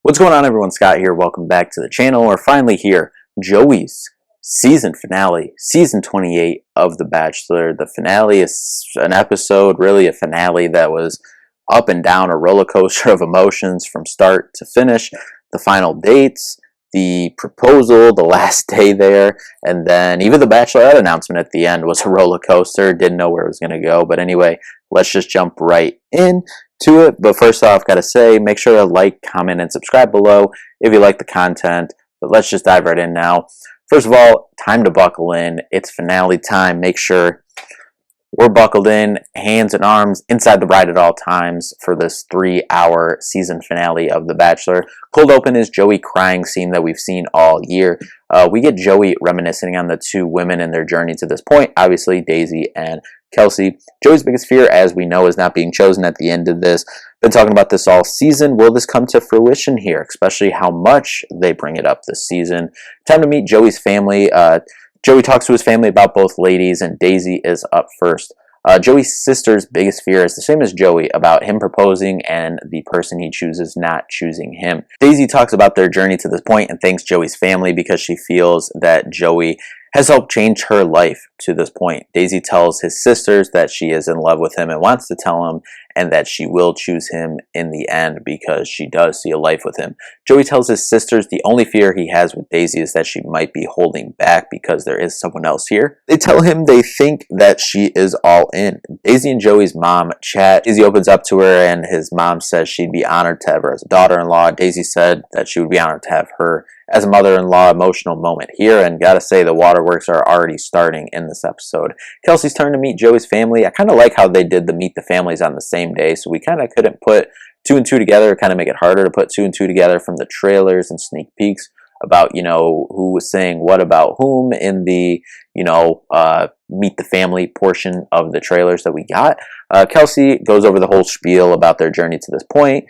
What's going on, everyone? Scott here. Welcome back to the channel. We're finally here. Joey's season finale, season 28 of The Bachelor. The finale is an episode, really a finale that was up and down, a roller coaster of emotions from start to finish. The final dates, the proposal, the last day there, and then even the Bachelorette announcement at the end was a roller coaster. Didn't know where it was going to go. But anyway, let's just jump right in to it. But first off, gotta say, make sure to like, comment, and subscribe below if you like the content. But let's just dive right in now. First of all, time to buckle in. It's finale time. Make sure we're buckled in, hands and arms inside the ride at all times for this 3-hour season finale of The Bachelor. Cold open is Joey crying scene that we've seen all year. We get Joey reminiscing on the two women and their journey to this point, obviously Daisy and Kelsey. Joey's biggest fear, as we know, is not being chosen at the end of this. Been talking about this all season. Will this come to fruition here, especially how much they bring it up this season? Time to meet Joey's family. Joey talks to his family about both ladies, and Daisy is up first. Joey's sister's biggest fear is the same as Joey, about him proposing and the person he chooses not choosing him. Daisy talks about their journey to this point and thanks Joey's family because she feels that Joey has helped change her life to this point. Daisy tells his sisters that she is in love with him and wants to tell him, and that she will choose him in the end because she does see a life with him. Joey tells his sisters the only fear he has with Daisy is that she might be holding back because there is someone else here. They tell him they think that she is all in. Daisy and Joey's mom chat. Daisy opens up to her and his mom says she'd be honored to have her as a daughter-in-law. Daisy said that she would be honored to have her as a mother-in-law. Emotional moment here, and gotta say the waterworks are already starting in this episode. Kelsey's turn to meet Joey's family. I kind of like how they did the meet the families on the same day, so we kind of couldn't put two and two together, kind of make it harder to put two and two together from the trailers and sneak peeks about, you know, who was saying what about whom in the, you know, meet the family portion of the trailers that we got. Kelsey goes over the whole spiel about their journey to this point.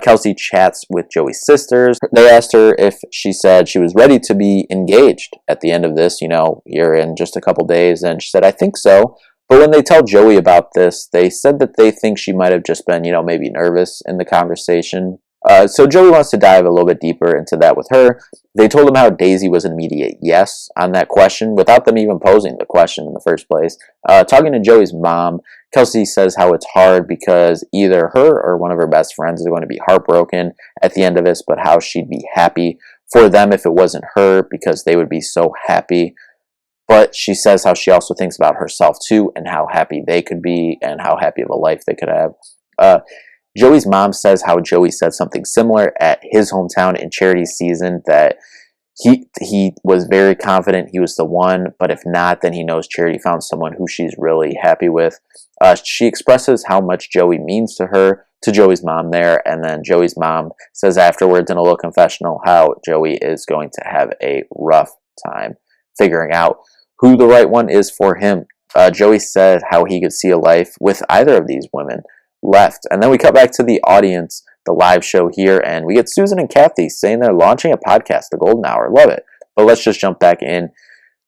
Kelsey chats with Joey's sisters. They asked her if she said she was ready to be engaged at the end of this, you know, here in just a couple days, and she said, I think so. But when they tell Joey about this, they said that they think she might have just been, you know, maybe nervous in the conversation. So Joey wants to dive a little bit deeper into that with her. They told him how Daisy was an immediate yes on that question without them even posing the question in the first place. Talking to Joey's mom, Kelsey says how it's hard because either her or one of her best friends is going to be heartbroken at the end of this, but how she'd be happy for them if it wasn't her because they would be so happy. But she says how she also thinks about herself too and how happy they could be and how happy of a life they could have. Joey's mom says how Joey said something similar at his hometown in Charity's season, that he was very confident he was the one, but if not, then he knows Charity found someone who she's really happy with. She expresses how much Joey means to her, to Joey's mom there, and then Joey's mom says afterwards in a little confessional how Joey is going to have a rough time figuring out who the right one is for him. Joey said how he could see a life with either of these women left. And then we cut back to the audience, the live show here, and we get Susan and Kathy saying they're launching a podcast, The Golden Hour. Love it. But let's just jump back in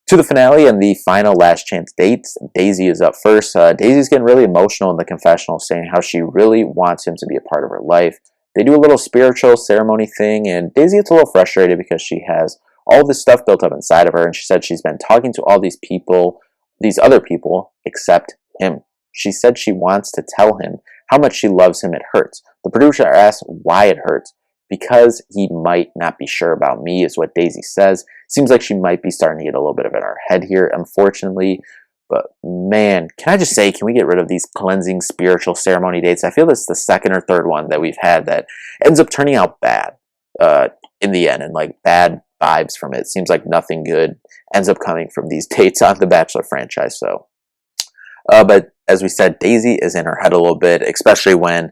to the finale and the final last chance dates. Daisy is up first. Daisy's getting really emotional in the confessional, saying how she really wants him to be a part of her life. They do a little spiritual ceremony thing, and Daisy gets a little frustrated because she has all this stuff built up inside of her, and she said she's been talking to all these people, these other people, except him. She said she wants to tell him how much she loves him. It hurts. The producer asked why it hurts. Because he might not be sure about me, is what Daisy says. Seems like she might be starting to get a little bit of it in her head here, unfortunately. But man, can I just say, can we get rid of these cleansing spiritual ceremony dates? I feel this is the second or third one that we've had that ends up turning out bad in the end, and like bad vibes from it. Seems like nothing good ends up coming from these dates on the Bachelor franchise. So, but as we said, Daisy is in her head a little bit, especially when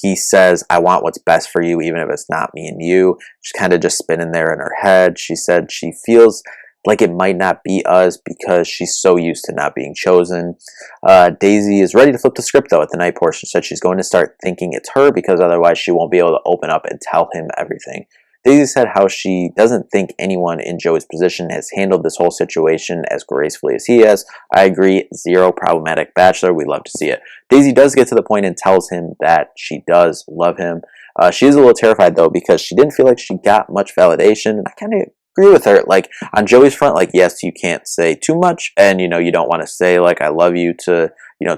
he says, I want what's best for you, even if it's not me and you. She's kind of just spinning there in her head. She said she feels like it might not be us because she's so used to not being chosen. Daisy is ready to flip the script, though, at the night portion. She said she's going to start thinking it's her because otherwise she won't be able to open up and tell him everything. Daisy said how she doesn't think anyone in Joey's position has handled this whole situation as gracefully as he has. I agree, zero problematic Bachelor. We love to see it. Daisy does get to the point and tells him that she does love him. She's a little terrified though because she didn't feel like she got much validation, and I kind of agree with her. Like on Joey's front, like yes, you can't say too much, and you don't want to say like I love you to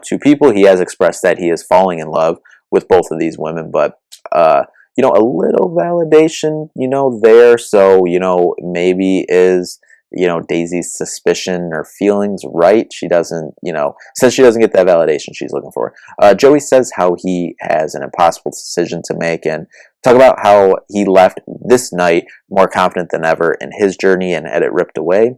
two people. He has expressed that he is falling in love with both of these women, but a little validation, there. So, maybe is, Daisy's suspicion or feelings right? She doesn't, says she doesn't get that validation she's looking for. Joey says how he has an impossible decision to make and talk about how he left this night more confident than ever in his journey and had it ripped away.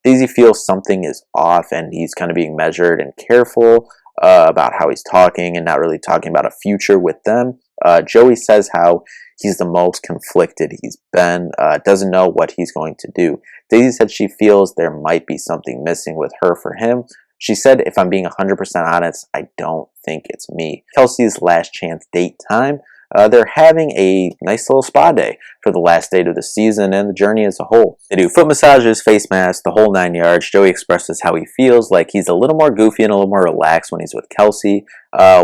Daisy feels something is off and he's kind of being measured and careful about how he's talking and not really talking about a future with them. Joey says how he's the most conflicted he's been, doesn't know what he's going to do. Daisy said she feels there might be something missing with her for him. She said, if I'm being 100% honest, I don't think it's me. Kelsey's last chance date time. They're having a nice little spa day for the last date of the season and the journey as a whole. They do foot massages, face masks, the whole 9 yards. Joey expresses how he feels like he's a little more goofy and a little more relaxed when he's with Kelsey.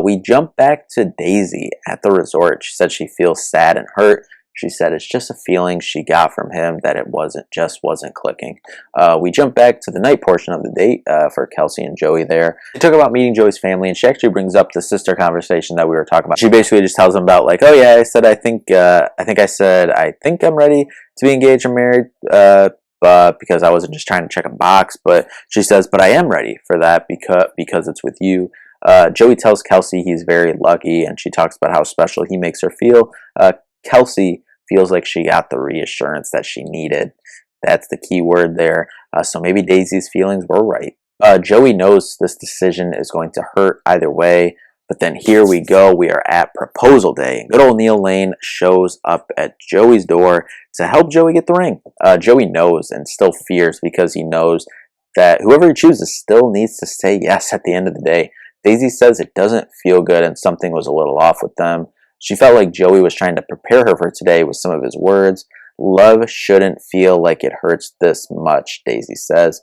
We jump back to Daisy at the resort. She said she feels sad and hurt. She said it's just a feeling she got from him that it wasn't clicking. We jump back to the night portion of the date for Kelsey and Joey there. They talk about meeting Joey's family, and she actually brings up the sister conversation that we were talking about. She basically just tells them about like, oh yeah, I think I'm ready to be engaged or married, because I wasn't just trying to check a box. But she says, but I am ready for that because it's with you. Joey tells Kelsey he's very lucky, and she talks about how special he makes her feel. Kelsey feels like she got the reassurance that she needed. That's the key word there. So maybe Daisy's feelings were right. Joey knows this decision is going to hurt either way, but then here we go. We are at proposal day. Good old Neil Lane shows up at Joey's door to help Joey get the ring. Joey knows and still fears because he knows that whoever he chooses still needs to say yes at the end of the day. Daisy says it doesn't feel good and something was a little off with them. She felt like Joey was trying to prepare her for today with some of his words. Love shouldn't feel like it hurts this much, Daisy says.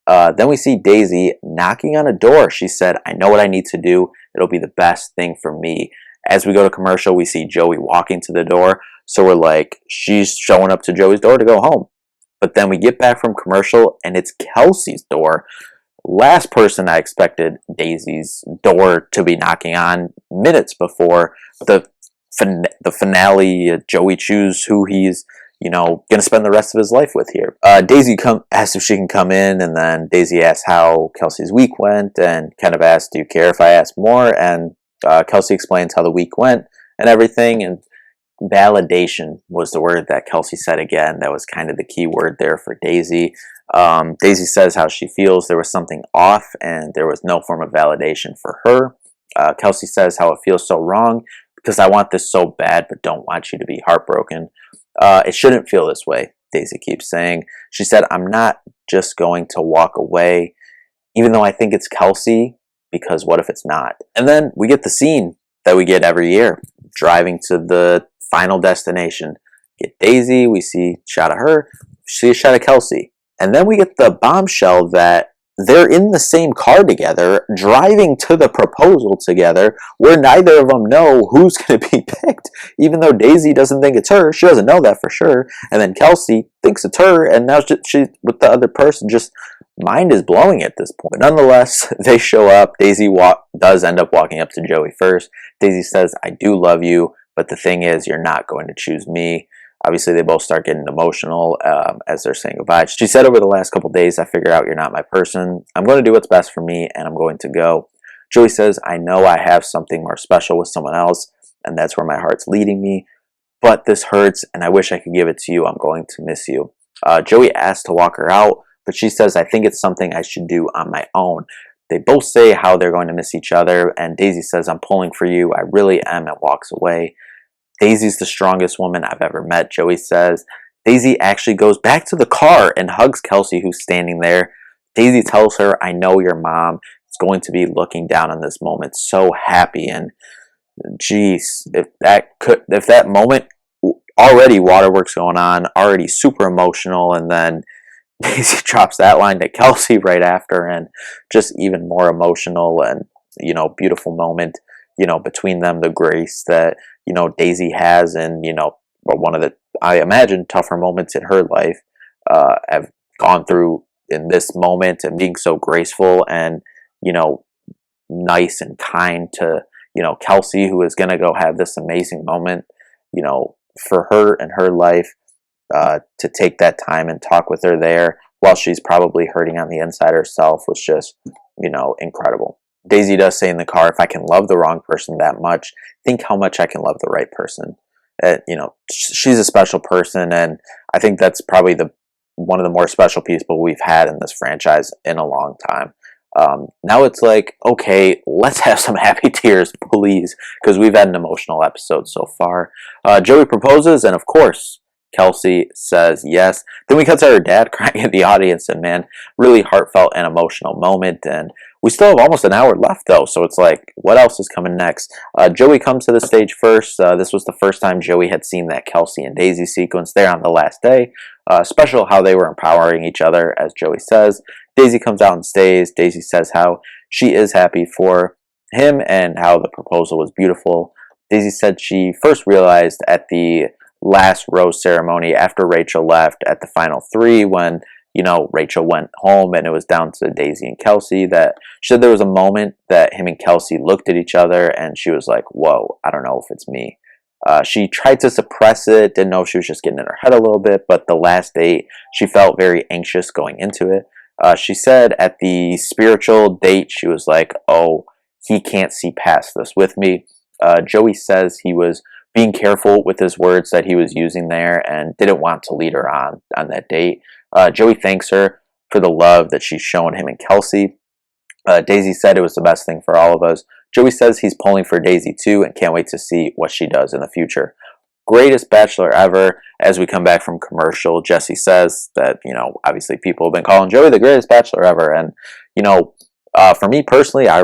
Then we see Daisy knocking on a door. She said, I know what I need to do. It'll be the best thing for me. As we go to commercial, we see Joey walking to the door. So we're like, she's showing up to Joey's door to go home. But then we get back from commercial and it's Kelsey's door. Last person I expected Daisy's door to be knocking on minutes before the finale. Joey choose who he's gonna spend the rest of his life with here. Daisy asks if she can come in, and then Daisy asks how Kelsey's week went and kind of asks, do you care if I ask more? And Kelsey explains how the week went and everything, and validation was the word that Kelsey said again. That was kind of the key word there for Daisy. Daisy says how she feels there was something off and there was no form of validation for her. Kelsey says how it feels so wrong because I want this so bad but don't want you to be heartbroken. It shouldn't feel this way, Daisy keeps saying. She said, I'm not just going to walk away even though I think it's Kelsey, because what if it's not? And then we get the scene that we get every year, driving to the final destination. Get Daisy, we see a shot of her, see a shot of Kelsey. And then we get the bombshell that they're in the same car together, driving to the proposal together, where neither of them know who's going to be picked. Even though Daisy doesn't think it's her, she doesn't know that for sure. And then Kelsey thinks it's her, and now she's with the other person. Just mind is blowing at this point. But nonetheless, they show up. Daisy does end up walking up to Joey first. Daisy says, I do love you, but the thing is, you're not going to choose me. Obviously, they both start getting emotional as they're saying goodbye. She said, over the last couple days, I figured out you're not my person. I'm going to do what's best for me, and I'm going to go. Joey says, I know I have something more special with someone else, and that's where my heart's leading me. But this hurts, and I wish I could give it to you. I'm going to miss you. Joey asks to walk her out, but she says, I think it's something I should do on my own. They both say how they're going to miss each other, and Daisy says, I'm pulling for you. I really am, and walks away. Daisy's the strongest woman I've ever met, Joey says. Daisy actually goes back to the car and hugs Kelsey, who's standing there. Daisy tells her, I know your mom is going to be looking down on this moment so happy. And geez, if that moment, already waterworks going on, already super emotional, and then Daisy drops that line to Kelsey right after, and just even more emotional and, beautiful moment, between them, the grace that Daisy has, and one of the, I imagine, tougher moments in her life, have gone through in this moment, and being so graceful and nice and kind to Kelsey, who is going to go have this amazing moment for her and her life, to take that time and talk with her there while she's probably hurting on the inside herself, was just incredible. Daisy does say in the car, if I can love the wrong person that much, think how much I can love the right person. She's a special person, and I think that's probably one of the more special people we've had in this franchise in a long time. Now it's like, okay, let's have some happy tears, please, because we've had an emotional episode so far. Joey proposes, and of course, Kelsey says yes. Then we cut to her dad crying in the audience, and man, really heartfelt and emotional moment. And we still have almost an hour left, though, so it's like, what else is coming next? Joey comes to the stage first. This was the first time Joey had seen that Kelsey and Daisy sequence there on the last day. Special how they were empowering each other, as Joey says. Daisy comes out and stays. Daisy says how she is happy for him and how the proposal was beautiful. Daisy said she first realized at the last rose ceremony after Rachel left at the final three, when Rachel went home and it was down to Daisy and Kelsey, that she said there was a moment that him and Kelsey looked at each other and she was like, whoa, I don't know if it's me. She tried to suppress it, didn't know if she was just getting in her head a little bit, but the last date she felt very anxious going into it. She said at the spiritual date she was like, oh, he can't see past this with me. Joey says he was being careful with his words that he was using there and didn't want to lead her on that date. Joey thanks her for the love that she's shown him and Kelsey. Daisy said it was the best thing for all of us. Joey says he's pulling for Daisy too and can't wait to see what she does in the future. Greatest Bachelor ever. As we come back from commercial, Jesse says that, obviously people have been calling Joey the greatest Bachelor ever. And, for me personally, I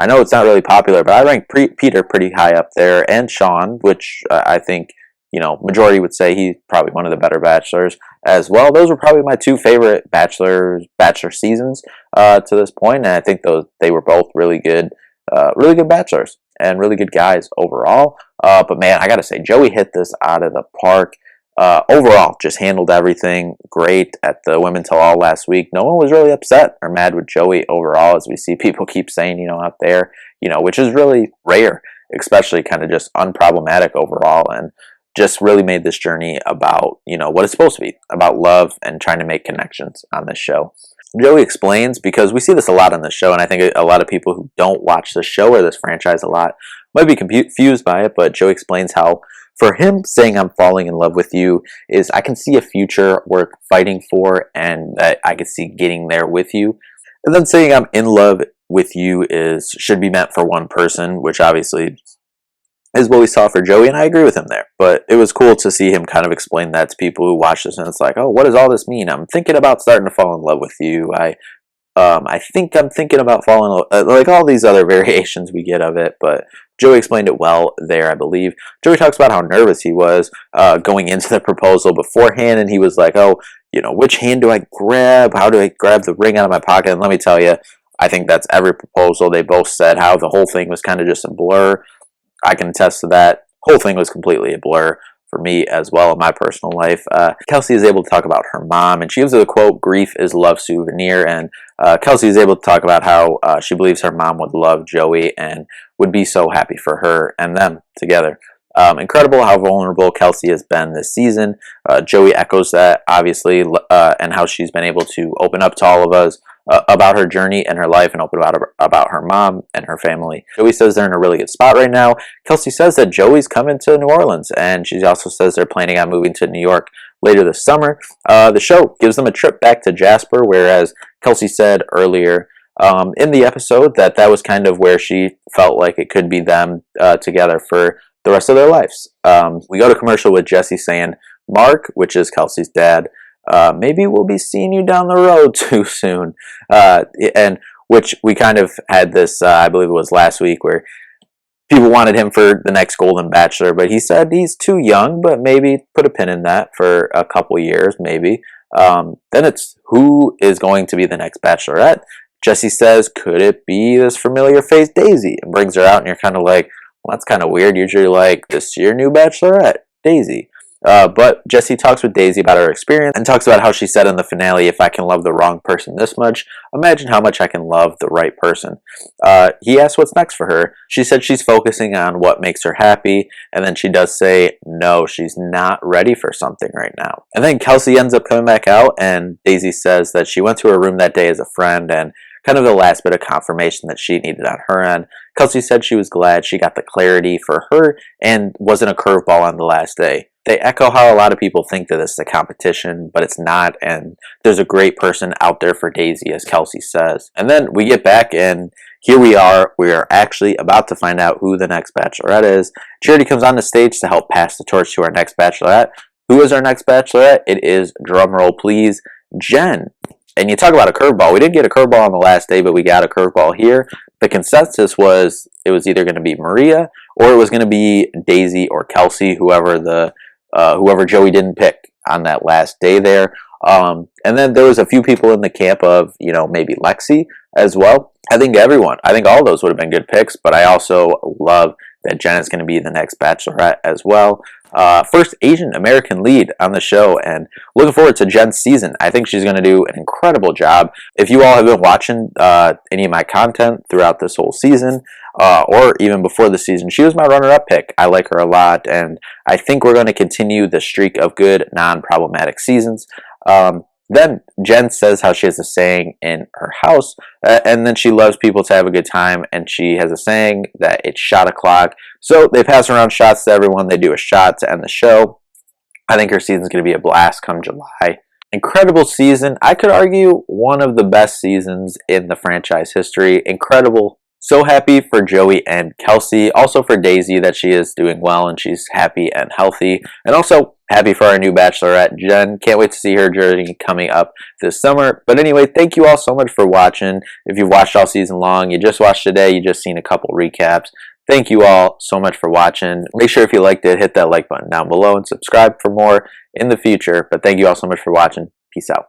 know it's not really popular, but I ranked Peter pretty high up there, and Sean, which I think, majority would say he's probably one of the better Bachelors as well. Those were probably my two favorite Bachelor seasons to this point, and I think they were both really good Bachelors and really good guys overall. But man, I gotta say, Joey hit this out of the park. Overall, just handled everything great at the Women Tell All last week. No one was really upset or mad with Joey overall, as we see people keep saying, out there, which is really rare, especially kind of just unproblematic overall, and just really made this journey about, what it's supposed to be, about love and trying to make connections on this show. Joey explains, because we see this a lot on the show, and I think a lot of people who don't watch the show or this franchise a lot might be confused by it, but Joey explains how, for him, saying I'm falling in love with you is I can see a future worth fighting for, and that I could see getting there with you. And then saying I'm in love with you should be meant for one person, which obviously is what we saw for Joey, and I agree with him there. But it was cool to see him kind of explain that to people who watch this, and it's like, oh, what does all this mean? I'm thinking about starting to fall in love with you. I think I'm thinking about falling in love, like all these other variations we get of it, but Joey explained it well there, I believe. Joey talks about how nervous he was going into the proposal beforehand, and he was like, oh, which hand do I grab? How do I grab the ring out of my pocket? And let me tell you, I think that's every proposal. They both said how the whole thing was kind of just a blur. I can attest to that. Whole thing was completely a blur for me as well in my personal life. Kelsey is able to talk about her mom, and she gives a quote, grief is love's souvenir, and Kelsey is able to talk about how she believes her mom would love Joey and would be so happy for her and them together. Incredible how vulnerable Kelsey has been this season. Joey echoes that, obviously, and how she's been able to open up to all of us about her journey and her life, and open about her mom and her family. Joey says they're in a really good spot right now. Kelsey says that Joey's coming to New Orleans, and she also says they're planning on moving to New York later this summer. The show gives them a trip back to Jasper, whereas Kelsey said earlier in the episode that was kind of where she felt like it could be them together for the rest of their lives. We go to commercial with Jesse saying, Mark, which is Kelsey's dad, maybe we'll be seeing you down the road too soon. And which we kind of had this, I believe it was last week, where people wanted him for the next Golden Bachelor, but he said he's too young, but maybe put a pin in that for a couple years, maybe. Then it's who is going to be the next Bachelorette. Jesse says, could it be this familiar face Daisy? And brings her out, and you're kind of like, Well, that's kind of weird. Usually, like, this is your new Bachelorette, Daisy. But Jesse talks with Daisy about her experience and talks about how she said in the finale, if I can love the wrong person this much, imagine how much I can love the right person. He asks what's next for her. She said she's focusing on what makes her happy, and then she does say, no, she's not ready for something right now. And then Kelsey ends up coming back out, and Daisy says that she went to her room that day as a friend, and kind of the last bit of confirmation that she needed on her end. Kelsey said she was glad she got the clarity for her and wasn't a curveball on the last day. They echo how a lot of people think that this is a competition, but it's not, and there's a great person out there for Daisy, as Kelsey says. And then we get back, and here we are actually about to find out who the next Bachelorette is. Charity comes on the stage to help pass the torch to our next Bachelorette. Who is our next Bachelorette? It is, drumroll please, Jen. And you talk about a curveball. We didn't get a curveball on the last day, but we got a curveball here. The consensus was it was either going to be Maria or it was going to be Daisy or Kelsey, whoever Joey didn't pick on that last day there. And then there was a few people in the camp of, maybe Lexi as well. I think all those would have been good picks, but I also love that Jen is going to be the next Bachelorette as well. First Asian American lead on the show, and looking forward to Jen's season. I think she's going to do an incredible job. If you all have been watching any of my content throughout this whole season, or even before the season, she was my runner-up pick. I like her a lot, and I think we're going to continue the streak of good, non-problematic seasons. Then Jen says how she has a saying in her house, and then she loves people to have a good time, and she has a saying that it's shot o'clock. So they pass around shots to everyone. They do a shot to end the show. I think her season's going to be a blast come July. Incredible season. I could argue one of the best seasons in the franchise history. Incredible. So happy for Joey and Kelsey. Also for Daisy that she is doing well and she's happy and healthy. And also happy for our new Bachelorette, Jen. Can't wait to see her journey coming up this summer. But anyway, thank you all so much for watching. If you've watched all season long, you just watched today, you just seen a couple recaps. Thank you all so much for watching. Make sure if you liked it, hit that like button down below and subscribe for more in the future. But thank you all so much for watching. Peace out.